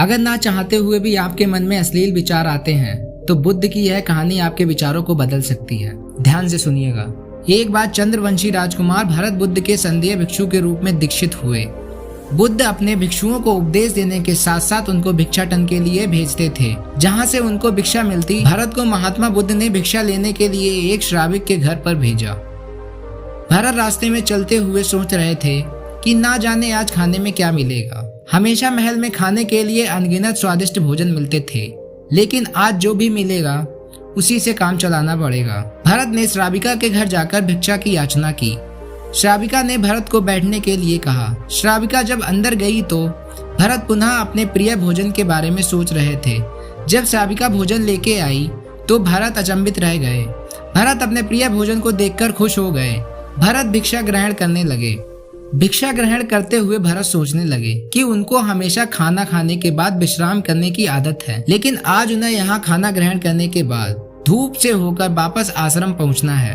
अगर ना चाहते हुए भी आपके मन में अश्लील विचार आते हैं तो बुद्ध की यह कहानी आपके विचारों को बदल सकती है। ध्यान से सुनिएगा। एक बार चंद्रवंशी राजकुमार भरत बुद्ध के संदेह भिक्षु के रूप में दीक्षित हुए। बुद्ध अपने भिक्षुओं को उपदेश देने के साथ साथ उनको भिक्षाटन के लिए भेजते थे, जहाँ से उनको भिक्षा मिलती। भरत को महात्मा बुद्ध ने भिक्षा लेने के लिए एक श्राविक के घर पर भेजा। भरत रास्ते में चलते हुए सोच रहे थे कि ना जाने आज खाने में क्या मिलेगा। हमेशा महल में खाने के लिए अनगिनत स्वादिष्ट भोजन मिलते थे, लेकिन आज जो भी मिलेगा उसी से काम चलाना पड़ेगा। भरत ने श्राविका के घर जाकर भिक्षा की याचना की। श्राविका ने भरत को बैठने के लिए कहा। श्राविका जब अंदर गई तो भरत पुनः अपने प्रिय भोजन के बारे में सोच रहे थे। जब श्राविका भोजन लेके आई तो भरत अचंभित रह गए। भरत अपने प्रिय भोजन को देखकर खुश हो गए। भरत भिक्षा ग्रहण करने लगे। भिक्षा ग्रहण करते हुए भरत सोचने लगे कि उनको हमेशा खाना खाने के बाद विश्राम करने की आदत है, लेकिन आज उन्हें यहाँ खाना ग्रहण करने के बाद धूप से होकर वापस आश्रम पहुँचना है।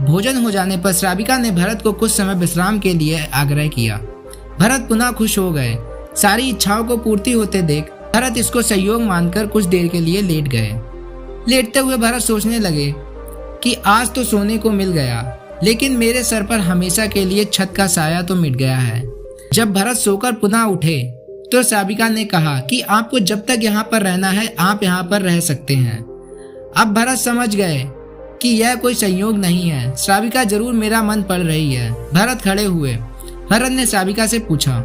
भोजन हो जाने पर श्राविका ने भरत को कुछ समय विश्राम के लिए आग्रह किया। भरत पुनः खुश हो गए। सारी इच्छाओं को पूर्ति होते देख भरत इसको संयोग मानकर कुछ देर के लिए लेट गए। लेटते हुए भरत सोचने लगे कि आज तो सोने को मिल गया, लेकिन मेरे सर पर हमेशा के लिए छत का साया तो मिट गया है। जब भरत सोकर पुनः उठे तो श्राविका ने कहा कि आपको जब तक यहाँ पर रहना है आप यहाँ पर रह सकते हैं। अब भरत समझ गए कि यह कोई संयोग नहीं है, श्राविका जरूर मेरा मन पढ़ रही है। भरत खड़े हुए। भरत ने श्राविका से पूछा,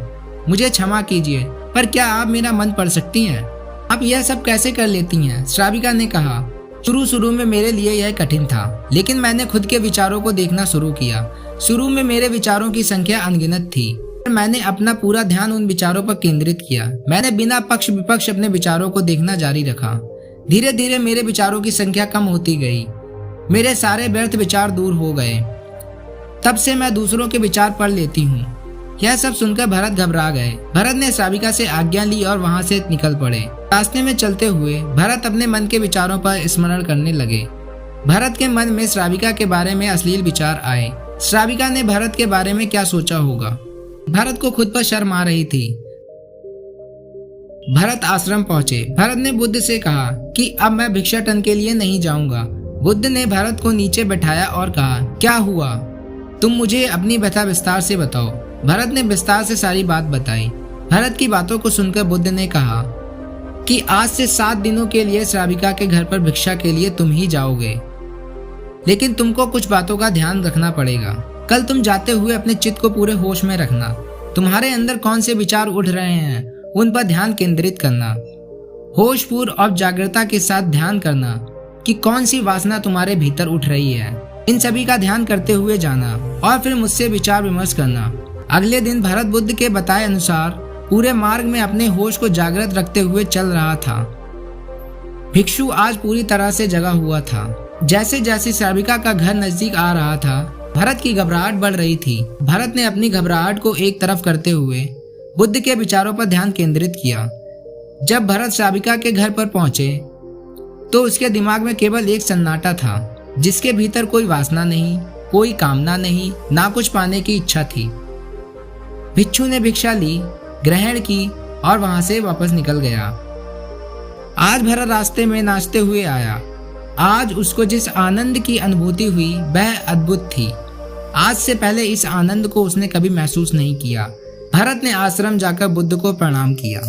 मुझे क्षमा कीजिए, पर क्या आप मेरा मन पढ़ सकती हैं? आप यह सब कैसे कर लेती हैं? श्राविका ने कहा, शुरू में मेरे लिए यह कठिन था, लेकिन मैंने खुद के विचारों को देखना शुरू किया। शुरू में मेरे विचारों की संख्या अनगिनत थी। मैंने अपना पूरा ध्यान उन विचारों पर केंद्रित किया। मैंने बिना पक्ष विपक्ष अपने विचारों को देखना जारी रखा। धीरे धीरे मेरे विचारों की संख्या कम होती गई। मेरे सारे व्यर्थ विचार दूर हो गए। तब से मैं दूसरों के विचार पढ़ लेती हूँ। यह सब सुनकर भरत घबरा गए। भरत ने श्राविका से आज्ञा ली और वहाँ से निकल पड़े। रास्ते में चलते हुए भरत अपने मन के विचारों पर स्मरण करने लगे। भरत के मन में श्राविका के बारे में अश्लील विचार आए। श्राविका ने भरत के बारे में क्या सोचा होगा? भरत को खुद पर शर्म आ रही थी। भरत आश्रम पहुंचे। भरत ने बुद्ध से कहा कि अब मैं भिक्षाटन के लिए नहीं जाऊंगा। बुद्ध ने भरत को नीचे बैठाया और कहा, क्या हुआ? तुम मुझे अपनी व्यथा विस्तार से बताओ। भरत ने विस्तार से सारी बात बताई। भरत की बातों को सुनकर बुद्ध ने कहा कि आज से 7 दिनों के लिए श्राविका के घर पर भिक्षा के लिए तुम ही जाओगे, लेकिन तुमको कुछ बातों का ध्यान रखना पड़ेगा। कल तुम जाते हुए अपने चित्त को पूरे होश में रखना। तुम्हारे अंदर कौन से विचार उठ रहे हैं उन पर ध्यान केंद्रित करना। होशपूर्ण और जागरूकता के साथ ध्यान करना कि कौन सी वासना तुम्हारे भीतर उठ रही है। इन सभी का ध्यान करते हुए जाना और फिर मुझसे विचार विमर्श करना। अगले दिन भरत बुद्ध के बताए अनुसार पूरे मार्ग में अपने होश को जागृत रखते हुए चल रहा था। भिक्षु आज पूरी तरह से जगा हुआ था। जैसे जैसे श्राविका का घर नजदीक आ रहा था, भरत की घबराहट बढ़ रही थी। भरत ने अपनी घबराहट को एक तरफ करते हुए बुद्ध के विचारों पर ध्यान केंद्रित किया। जब भरत श्राविका के घर पर पहुंचे तो उसके दिमाग में केवल एक सन्नाटा था, जिसके भीतर कोई वासना नहीं, कोई कामना नहीं, ना कुछ पाने की इच्छा थी। भिक्षु ने भिक्षा ली, ग्रहण की और वहां से वापस निकल गया। आज भरत रास्ते में नाचते हुए आया। आज उसको जिस आनंद की अनुभूति हुई वह अद्भुत थी। आज से पहले इस आनंद को उसने कभी महसूस नहीं किया। भरत ने आश्रम जाकर बुद्ध को प्रणाम किया।